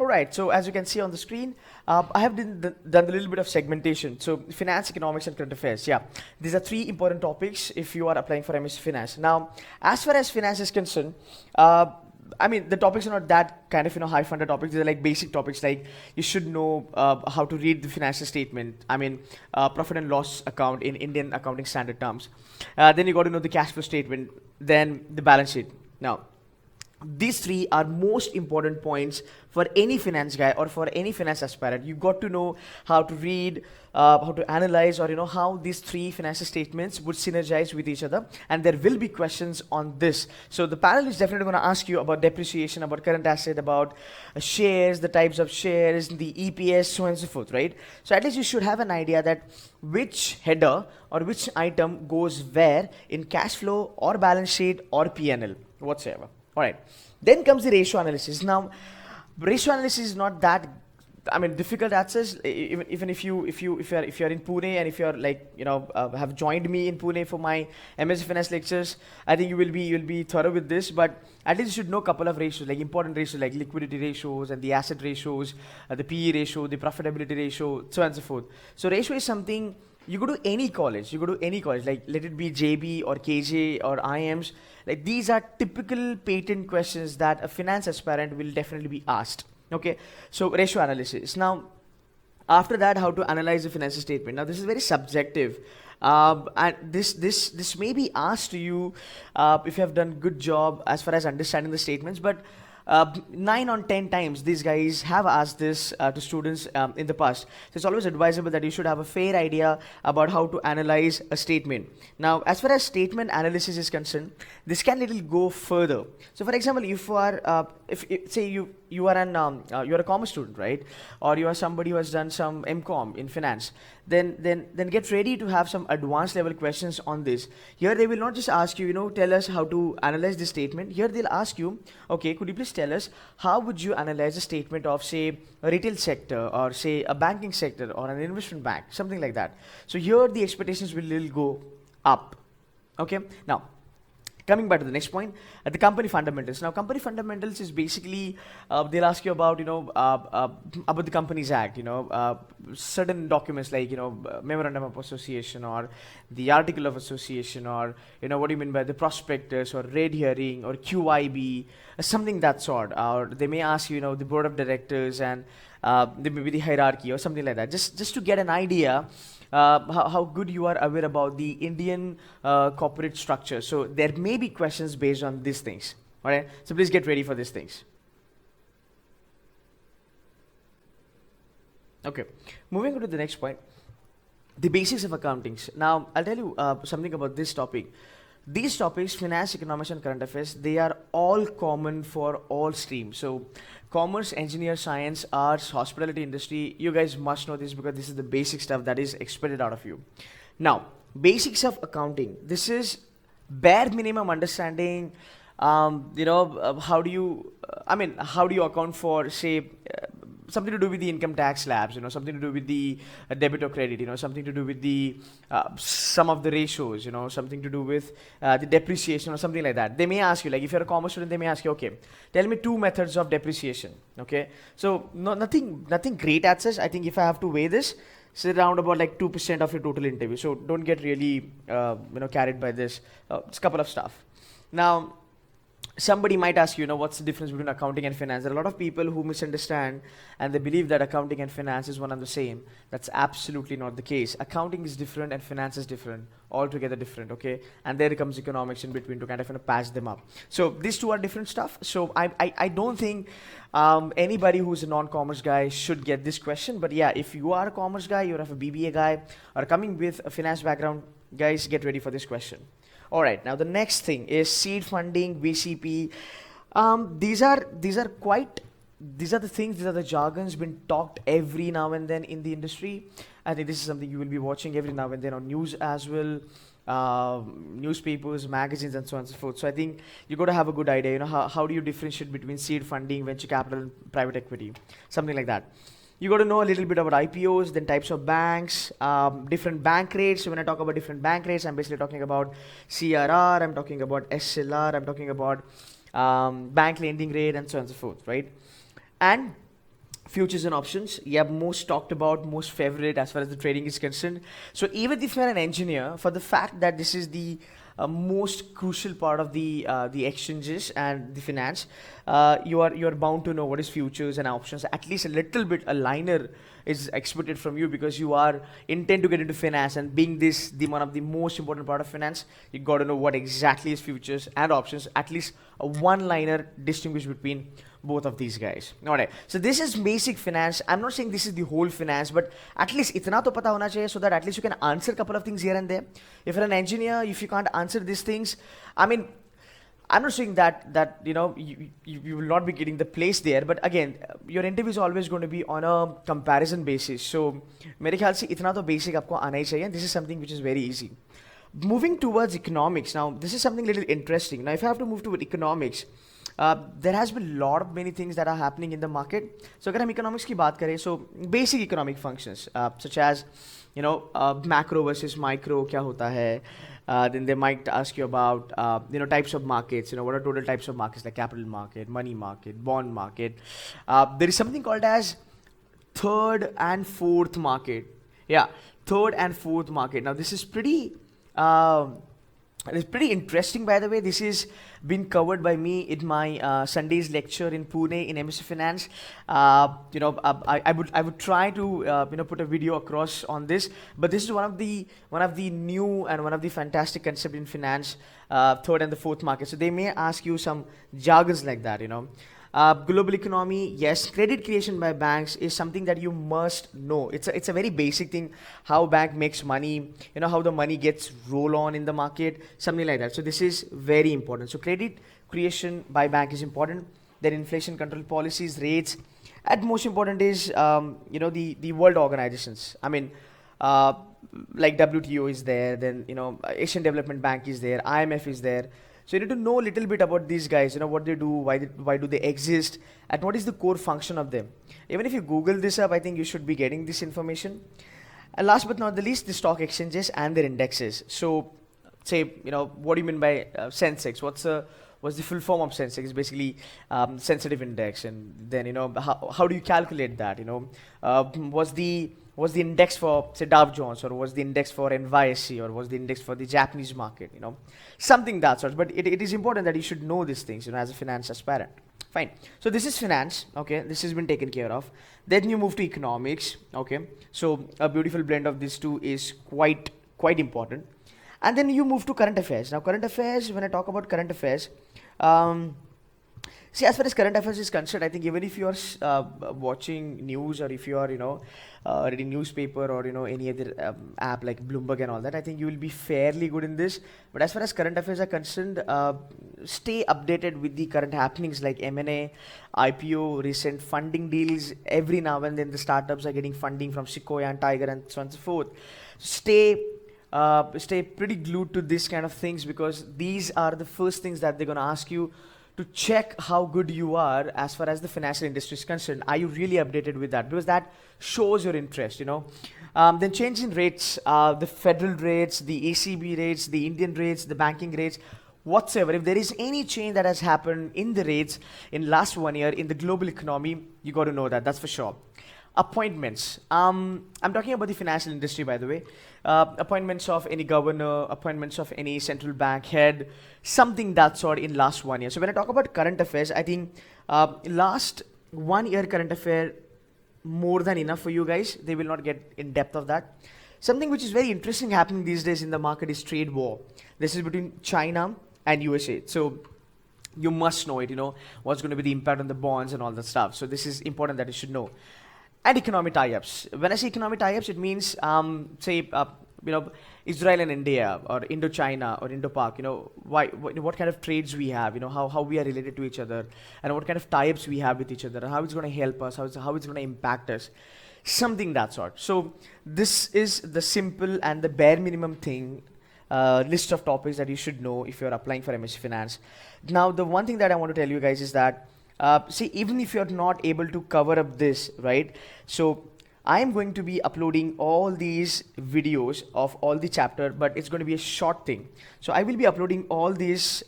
All right, so as you can see on the screen, I have done a little bit of segmentation. So finance, economics, and current affairs. Yeah, these are three important topics if you are applying for MSc Finance. Now, as far as finance is concerned, I mean, the topics are not that kind of, high-funded topics. They're like basic topics, like you should know how to read the financial statement. I mean, profit and loss account in Indian accounting standard terms. Then you got to know the cash flow statement, then the balance sheet. Now, these three are most important points for any finance guy or for any finance aspirant. You got to know how to read, how to analyze, or how these three financial statements would synergize with each other. And there will be questions on this. So the panel is definitely going to ask you about depreciation, about current asset, about shares, the types of shares, the EPS, so on and so forth, right? So at least you should have an idea that which header or which item goes where in cash flow or balance sheet or P&L whatsoever. All right. Then comes the ratio analysis. Now, ratio analysis is not that, difficult access. Even if you're in Pune and if you're have joined me in Pune for my MSc Finance lectures, I think you'll be thorough with this. But at least you should know a couple of ratios, like important ratios, like liquidity ratios and the asset ratios, the PE ratio, the profitability ratio, so on and so forth. So ratio is something you go to any college. Like let it be JB or KJ or IMS. Like these are typical patent questions that a finance aspirant will definitely be asked. Okay, so ratio analysis. Now, after that, how to analyze the financial statement. Now, this is very subjective. And this may be asked to you if you have done good job as far as understanding the statements, but 9 on 10 times these guys have asked this to students in the past. So it's always advisable that you should have a fair idea about how to analyze a statement. Now, as far as statement analysis is concerned, this can little go further. So for example, if you are say you are you're a commerce student, right? Or you are somebody who has done some MCom in finance, then get ready to have some advanced level questions on this. Here they will not just ask you, tell us how to analyze this statement. Here they'll ask you, okay, could you please tell us how would you analyze a statement of, say, a retail sector or say a banking sector or an investment bank, something like that. So here the expectations will little go up. Okay, now coming back to the next point, the company fundamentals. Now, company fundamentals is basically they'll ask you about about the Companies Act, certain documents like memorandum of association or the article of association, or what do you mean by the prospectus or red herring or QIB, something that sort. Or they may ask you, the board of directors and maybe the hierarchy or something like that. Just to get an idea. How good you are aware about the Indian corporate structure. So there may be questions based on these things. All right. So please get ready for these things. Okay. Moving on to the next point, the basics of accounting. Now I'll tell you something about this topic. These topics, finance, economics, and current affairs, they are all common for all streams. So commerce, engineer, science, arts, hospitality industry, you guys must know this because this is the basic stuff that is expected out of you. Now, basics of accounting. This is bare minimum understanding. How do you account for, say, something to do with the income tax slabs, something to do with the debit or credit, something to do with the some of the ratios, something to do with the depreciation or something like that. They may ask you, like if you're a commerce student, they may ask you, okay, tell me 2 methods of depreciation. Okay, so nothing great at such. I think if I have to weigh this, it's around about like 2% of your total interview. So don't get really carried by this. It's a couple of stuff. Now, somebody might ask you, what's the difference between accounting and finance? There are a lot of people who misunderstand and they believe that accounting and finance is one and the same. That's absolutely not the case. Accounting is different and finance is different, altogether different, okay? And there comes economics in between to kind of patch them up. So these two are different stuff. So I don't think anybody who's a non-commerce guy should get this question. But yeah, if you are a commerce guy, you're a BBA guy, or coming with a finance background, guys, get ready for this question. All right, now the next thing is seed funding, VCP. These are the jargons been talked every now and then in the industry. I think this is something you will be watching every now and then on news as well, newspapers, magazines, and so on and so forth. So I think you got to have a good idea. How do you differentiate between seed funding, venture capital, and private equity, something like that. You got to know a little bit about IPOs, then types of banks, different bank rates. So when I talk about different bank rates, I'm basically talking about CRR, I'm talking about SLR, I'm talking about bank lending rate, and so on and so forth, right? And Futures and options, yeah, most talked about, most favorite as far as the trading is concerned. So even if you're an engineer, for the fact that this is the most crucial part of the exchanges and the finance, you're bound to know what is futures and options. At least a little bit, a liner is expected from you because you are intent to get into finance, and being this the one of the most important part of finance, you got to know what exactly is futures and options. At least a one-liner distinguish between both of these guys. Alright, so this is basic finance. I'm not saying this is the whole finance, but at least itna to pata hona chahiye so that at least you can answer a couple of things here and there. If you're an engineer, if you can't answer these things, I mean, I'm not saying that you know you will not be getting the place there, but again, your interview is always going to be on a comparison basis. So, मेरे ख्याल से इतना तो basic आपको आना ही चाहिए. This is something which is very easy. Moving towards economics now, this is something little interesting. Now, if I have to move to economics, there has been a lot of many things that are happening in the market. So, अगर हम economics की बात करें, so basic economic functions such as you know macro versus micro क्या होता है. Then they might ask you about you know types of markets. You know what are total types of markets like capital market, money market, bond market. There is something called as third and fourth market. Yeah, third and fourth market. Now this is pretty. It's pretty interesting, by the way. This is been covered by me in my Sunday's lecture in Pune in MSc Finance. You know, I would try to you know put a video across on this, but this is one of the new and one of the fantastic concept in finance, third and the fourth market. So they may ask you some jargons like that, you know. Global economy, yes. Credit creation by banks is something that you must know. It's a very basic thing. How bank makes money, you know, how the money gets roll on in the market, something like that. So this is very important. So credit creation by bank is important. Then inflation control policies, rates, and most important is you know the world organizations. I mean. Like WTO is there. Then you know Asian Development Bank is there. IMF is there. So you need to know a little bit about these guys, you know, what they do, why do they exist, and what is the core function of them. Even if you Google this up, I think you should be getting this information. And last but not the least, the stock exchanges and their indexes. So, say, you know, what do you mean by Sensex? What's the full form of Sensex? It's basically sensitive index, and then you know how do you calculate that? You know, was the index for say Dow Jones, or was the index for NYSE, or was the index for the Japanese market, you know, something that sort. But it is important that you should know these things, you know, as a finance aspirant. Fine. So this is finance, okay, this has been taken care of. Then you move to economics, okay. So a beautiful blend of these two is quite important. And then you move to current affairs. Now current affairs, when I talk about current affairs, see, as far as current affairs is concerned, I think even if you are watching news, or if you are, you know, reading newspaper, or you know any other app like Bloomberg and all that, I think you will be fairly good in this. But as far as current affairs are concerned, stay updated with the current happenings like M&A, IPO, recent funding deals. Every now and then the startups are getting funding from Sequoia and Tiger and so on and so forth. Stay pretty glued to this kind of things, because these are the first things that they're going to ask you to check how good you are as far as the financial industry is concerned. Are you really updated with that? Because that shows your interest, you know. Then change in rates, the federal rates, the ECB rates, the Indian rates, the banking rates, whatsoever. If there is any change that has happened in the rates in last 1 year in the global economy, you got to know that, that's for sure. Appointments. I'm talking about the financial industry, by the way. Appointments of any governor, appointments of any central bank head, something that sort in last 1 year. So when I talk about current affairs, I think last 1 year current affair more than enough for you guys. They will not get in depth of that. Something which is very interesting happening these days in the market is trade war. This is between China and USA. So you must know it, you know, what's going to be the impact on the bonds and all that stuff. So this is important that you should know. And economic tie-ups. When I say economic tie-ups, it means, say, you know, Israel and India, or Indo-China, or Indo-Pak, you know, what kind of trades we have, you know, how we are related to each other, and what kind of tie-ups we have with each other, and how it's going to help us, how it's going to impact us, something that sort. So this is the simple and the bare minimum thing, list of topics that you should know if you're applying for MSc Finance. Now, the one thing that I want to tell you guys is that, see, even if you're not able to cover up this, right? So I am going to be uploading all these videos of all the chapter, but it's going to be a short thing. So I will be uploading all these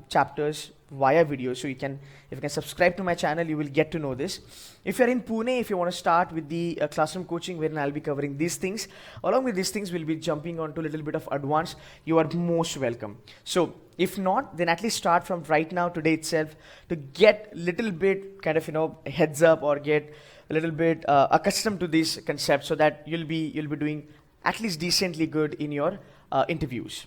chapters via video. So if you can subscribe to my channel, you will get to know this. If you're in Pune, if you want to start with the classroom coaching, wherein I'll be covering these things, along with these things, we'll be jumping on to a little bit of advanced. You are most welcome. So if not, then at least start from right now, today itself, to get little bit kind of, heads up, or get a little bit accustomed to these concepts, so that you'll be doing at least decently good in your interviews.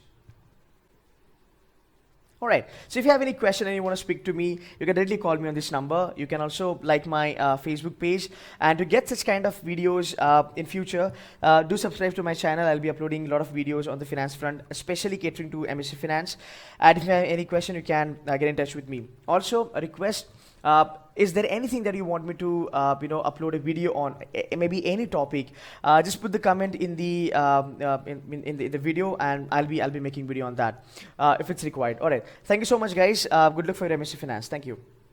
All right, so if you have any question and you want to speak to me, you can directly call me on this number. You can also like my Facebook page. And to get such kind of videos in future, do subscribe to my channel. I'll be uploading a lot of videos on the finance front, especially catering to MSc Finance. And if you have any question, you can get in touch with me. Also, a request. Is there anything that you want me to upload a video on, maybe any topic? Just put the comment in the in the video, and I'll be making video on that if it's required. All right, thank you so much, guys. Good luck for your MSc Finance. Thank you.